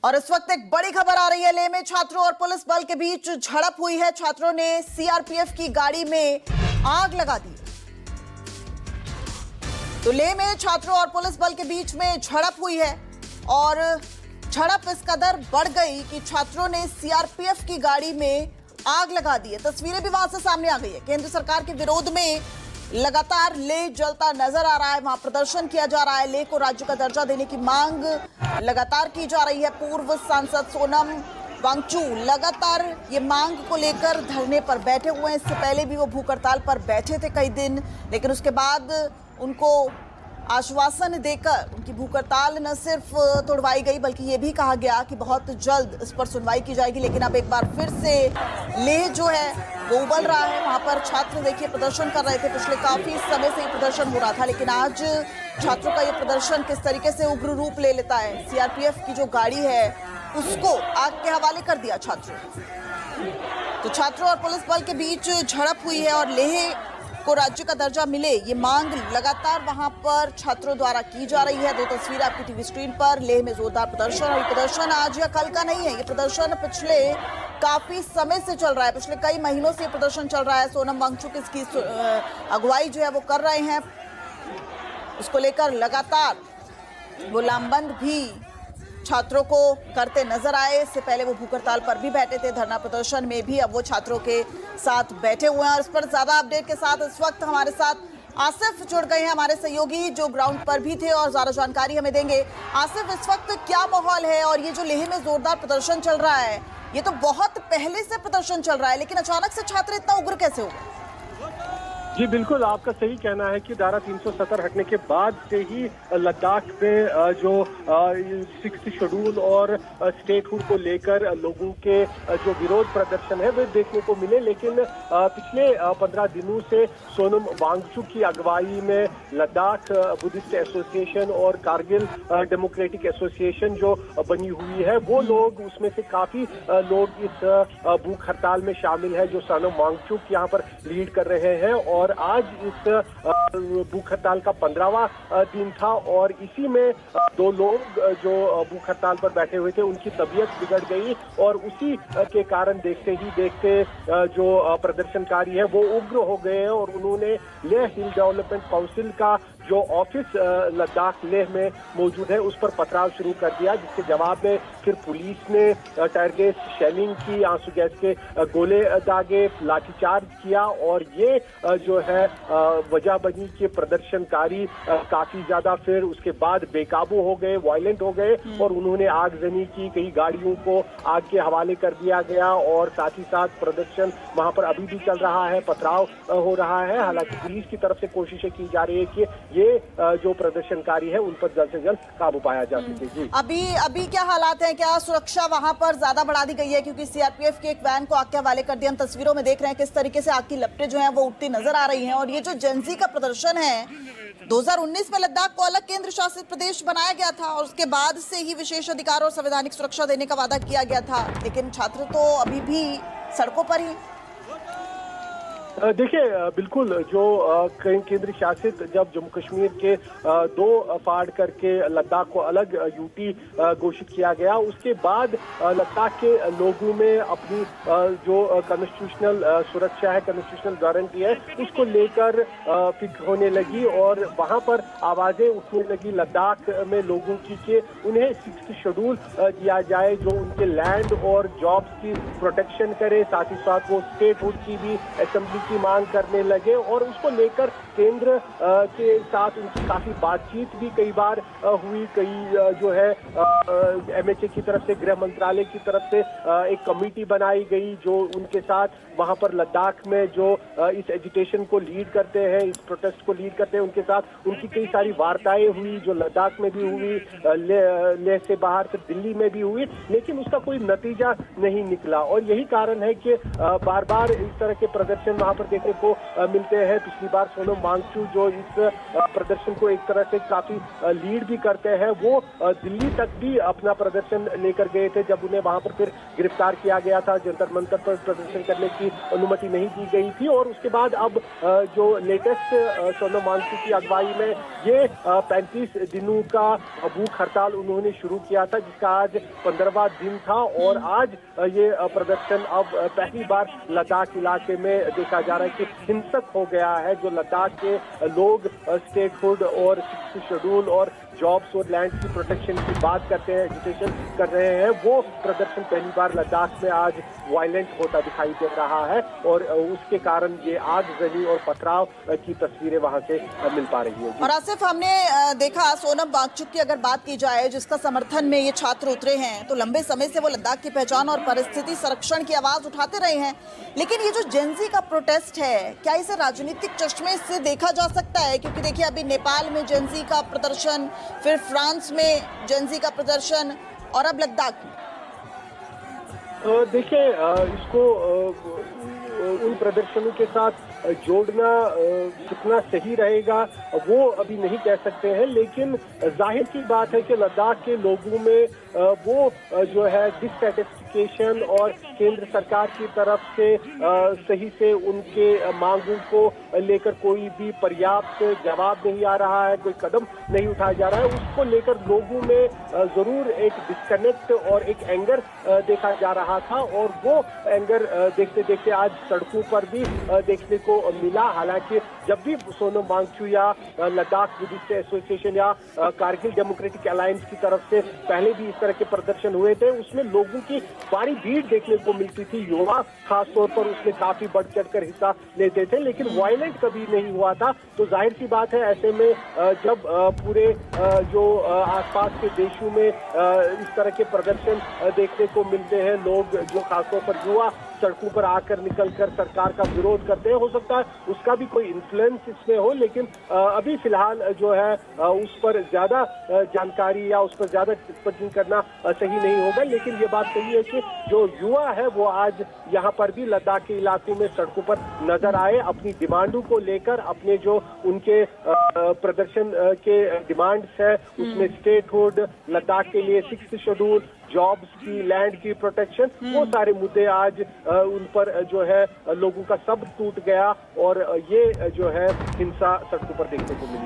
और इस वक्त एक बड़ी खबर आ रही है। लेह में छात्रों और पुलिस बल के बीच झड़प हुई है। छात्रों ने सीआरपीएफ की गाड़ी में आग लगा दी। तो लेह में छात्रों और पुलिस बल के बीच में झड़प हुई है और झड़प इस कदर बढ़ गई कि छात्रों ने सीआरपीएफ की गाड़ी में आग लगा दी है। तस्वीरें भी वहां से सामने आ गई है। केंद्र सरकार के विरोध में लगातार लेह जलता नजर आ रहा है। वहां प्रदर्शन किया जा रहा है। लेह को राज्य का दर्जा देने की मांग लगातार की जा रही है। पूर्व सांसद सोनम वांगचू लगातार ये मांग को लेकर धरने पर बैठे हुए हैं। इससे पहले भी वो भूख हड़ताल पर बैठे थे कई दिन, लेकिन उसके बाद उनको आश्वासन देकर उनकी भूख हड़ताल न सिर्फ तोड़वाई गई बल्कि ये भी कहा गया कि बहुत जल्द इस पर सुनवाई की जाएगी। लेकिन अब एक बार फिर से लेह जो है वो उबल रहा है। वहां पर छात्र देखिए प्रदर्शन कर रहे थे। पिछले काफी समय से ये प्रदर्शन हो रहा था, लेकिन आज छात्रों का ये प्रदर्शन किस तरीके से उग्र रूप ले लेता है। सीआरपीएफ की जो गाड़ी है उसको आग के हवाले कर दिया छात्रों। तो छात्रों और पुलिस बल के बीच झड़प हुई है और लेह को राज्य का दर्जा मिले ये मांग लगातार वहां पर छात्रों द्वारा की जा रही है। दो तस्वीर आपकी टीवी स्क्रीन पर। लेह में जोरदार प्रदर्शन, और प्रदर्शन आज या कल का नहीं है। ये प्रदर्शन पिछले काफी समय से चल रहा है। पिछले कई महीनों से प्रदर्शन चल रहा है। सोनम वांगचू इसकी अगुवाई जो है वो कर रहे हैं। उसको लेकर लगातार वो लामबंद भी छात्रों को करते नजर आए। इससे पहले वो भूख हड़ताल पर भी बैठे थे। धरना प्रदर्शन में भी अब वो छात्रों के साथ बैठे हुए हैं। और इस पर ज्यादा अपडेट के साथ इस वक्त हमारे साथ आसिफ जुड़ गए हैं, हमारे सहयोगी जो ग्राउंड पर भी थे और ज्यादा जानकारी हमें देंगे। आसिफ, इस वक्त क्या माहौल है और ये जो लेह में जोरदार प्रदर्शन चल रहा है, ये तो बहुत पहले से प्रदर्शन चल रहा है, लेकिन अचानक से छात्र इतना उग्र कैसे हो गए? जी बिल्कुल, आपका सही कहना है कि धारा 370 हटने के बाद से ही लद्दाख में जो 6th शेड्यूल और स्टेटहुड को लेकर लोगों के जो विरोध प्रदर्शन है वे देखने को मिले। लेकिन पिछले 15 दिनों से सोनम वांगचू की अगुवाई में लद्दाख बुद्धिस्ट एसोसिएशन और कारगिल डेमोक्रेटिक एसोसिएशन जो बनी हुई है, वो लोग उसमें से काफी लोग इस भूख हड़ताल में शामिल है जो सोनम वांगचू यहाँ पर लीड कर रहे हैं। और आज इस भूख हड़ताल का 15वां दिन था और इसी में दो लोग जो भूख हड़ताल पर बैठे हुए थे उनकी तबीयत बिगड़ गई और उसी के कारण देखते ही देखते जो प्रदर्शनकारी है वो उग्र हो गए हैं और उन्होंने लेह हिल डेवलपमेंट काउंसिल का जो ऑफिस लद्दाख लेह में मौजूद है उस पर पथराव शुरू कर दिया, जिसके जवाब में फिर पुलिस ने टायर गैस शेलिंग की, आंसू गैस के गोले दागे, लाठीचार्ज किया और ये जो है वजह बनी कि प्रदर्शनकारी काफी ज्यादा फिर उसके बाद बेकाबू हो गए, वायलेंट हो गए और उन्होंने आगजनी की। कई गाड़ियों को आग के हवाले कर दिया गया और साथ ही साथ प्रदर्शन वहां पर अभी भी चल रहा है, पथराव हो रहा है। हालांकि पुलिस की तरफ से कोशिशें की जा रही है कि ये जो प्रदर्शनकारी है उन पर जल्द से जल्द काबू पाया जा सके। जी अभी क्या हालात हैं? क्या सुरक्षा वहां पर ज्यादा बढ़ा दी गई है? क्योंकि सीआरपीएफ की एक वैन को आग के हवाले कर दिया। हम तस्वीरों में देख रहे हैं किस तरीके से आग की लपटें जो हैं वो उठती नजर आ रही हैं। और ये जो जेनजी का प्रदर्शन है, 2019 में लद्दाख को अलग केंद्र शासित प्रदेश बनाया गया था और उसके बाद से ही विशेष अधिकार और संवैधानिक सुरक्षा देने का वादा किया गया था, लेकिन छात्र तो अभी भी सड़कों पर ही। देखिए बिल्कुल, जो केंद्र शासित जब जम्मू कश्मीर के 2 फाड़ करके लद्दाख को अलग यूटी घोषित किया गया, उसके बाद लद्दाख के लोगों में अपनी जो कॉन्स्टिट्यूशनल सुरक्षा है, कॉन्स्टिट्यूशनल गारंटी है, उसको लेकर फिक्र होने लगी और वहां पर आवाजें उठने लगी लद्दाख में लोगों की कि उन्हें 6th शेड्यूल दिया जाए जो उनके लैंड और जॉब्स की प्रोटेक्शन करे। साथ ही साथ वो स्टेटहुड की भी असेंबली की मांग करने लगे और उसको लेकर केंद्र के साथ उनकी काफी बातचीत भी कई बार हुई। कई जो है एमएचए की तरफ से, गृह मंत्रालय की तरफ से एक कमेटी बनाई गई जो उनके साथ वहां पर लद्दाख में जो इस एजिटेशन को लीड करते हैं, इस प्रोटेस्ट को लीड करते हैं, उनके साथ उनकी कई सारी वार्ताएं हुई जो लद्दाख में भी हुई, लेह से बाहर फिर दिल्ली में भी हुई, लेकिन उसका कोई नतीजा नहीं निकला। और यही कारण है कि बार बार इस तरह के प्रदर्शन वहां पर देखने को मिलते हैं। पिछली बार सोनम वांगचू जो इस प्रदर्शन को एक तरह से काफी लीड भी करते हैं, वो दिल्ली तक भी अपना प्रदर्शन लेकर गए थे जब उन्हें वहां पर फिर गिरफ्तार किया गया था। जंतर मंतर पर प्रदर्शन करने की अनुमति नहीं दी गई थी और उसके बाद अब जो लेटेस्ट सोनम वांगचू की अगुवाई में ये 35 दिनों का भूख हड़ताल उन्होंने शुरू किया था, जिसका आज 15वां दिन था और आज ये प्रदर्शन अब पहली बार लद्दाख इलाके में देखा जा रहा है कि हिंसक हो गया है। जो लद्दाख के लोग स्टेटहुड और 6th शेड्यूल और जॉब्स और लैंड की प्रोटेक्शन की बात करते हैं, एजुकेशन कर रहे हैं, वो प्रदर्शन पहली बार लद्दाख में आज वायलेंट होता दिखाई दे रहा है और उसके कारण ये आगजनी और पथराव की तस्वीरें वहां से मिल पा रही है। और आसिफ, हमने देखा सोनम वांगचू की अगर बात की जाए जिसका समर्थन में ये छात्र उतरे हैं, तो लंबे समय से वो लद्दाख की पहचान और परिस्थिति संरक्षण की आवाज उठाते रहे हैं। लेकिन ये जो जेनजी का प्रोटेस्ट है, क्या इसे राजनीतिक चश्मे से देखा जा सकता है? क्योंकि देखिए अभी नेपाल में जेनजी का प्रदर्शन, फिर फ्रांस में जेनजी का प्रदर्शन और अब लद्दाख में। देखिए, इसको उन प्रदर्शनों के साथ जोड़ना कितना सही रहेगा वो अभी नहीं कह सकते हैं, लेकिन जाहिर की बात है कि लद्दाख के लोगों में वो जो है डिससैटिस्फिकेशन और केंद्र सरकार की तरफ से सही से उनके मांगों को लेकर कोई भी पर्याप्त जवाब नहीं आ रहा है, कोई कदम नहीं उठाया जा रहा है, उसको लेकर लोगों में जरूर एक डिस्कनेक्ट और एक एंगर देखा जा रहा था और वो एंगर देखते देखते आज सड़कों पर भी देखने को मिला। हालांकि जब भी सोनम वांगचू या लद्दाख बुद्धिस्ट एसोसिएशन या कारगिल डेमोक्रेटिक अलायंस की तरफ से पहले भी इस तरह के प्रदर्शन हुए थे, उसमें लोगों की भारी भीड़ देखने को मिलती थी। युवा खासतौर पर उसमें काफी बढ़ चढ़कर हिस्सा लेते थे, लेकिन वायलेंट कभी नहीं हुआ था। तो जाहिर सी बात है, ऐसे में जब पूरे जो आसपास के देशों में इस तरह के प्रदर्शन देखने को मिलते हैं, लोग जो खासतौर पर युवा सड़कों पर आकर निकलकर सरकार का विरोध करते हैं, हो सकता है उसका भी कोई इन्फ्लुएंस इसमें हो, लेकिन अभी फिलहाल जो है उस पर ज्यादा जानकारी या उस पर ज्यादा टिप्पणी करना सही नहीं होगा। लेकिन ये बात सही है कि जो युवा है वो आज यहाँ पर भी लद्दाख के इलाकों में सड़कों पर नजर आए, अपनी डिमांडों को लेकर, अपने जो उनके प्रदर्शन के डिमांड्स है उसमें स्टेटहुड, लद्दाख के लिए 6th शेड्यूल, जॉब्स की, लैंड की प्रोटेक्शन, वो सारे मुद्दे आज उन पर जो है लोगों का सब टूट गया और ये जो है हिंसा सड़कों पर देखने को मिली।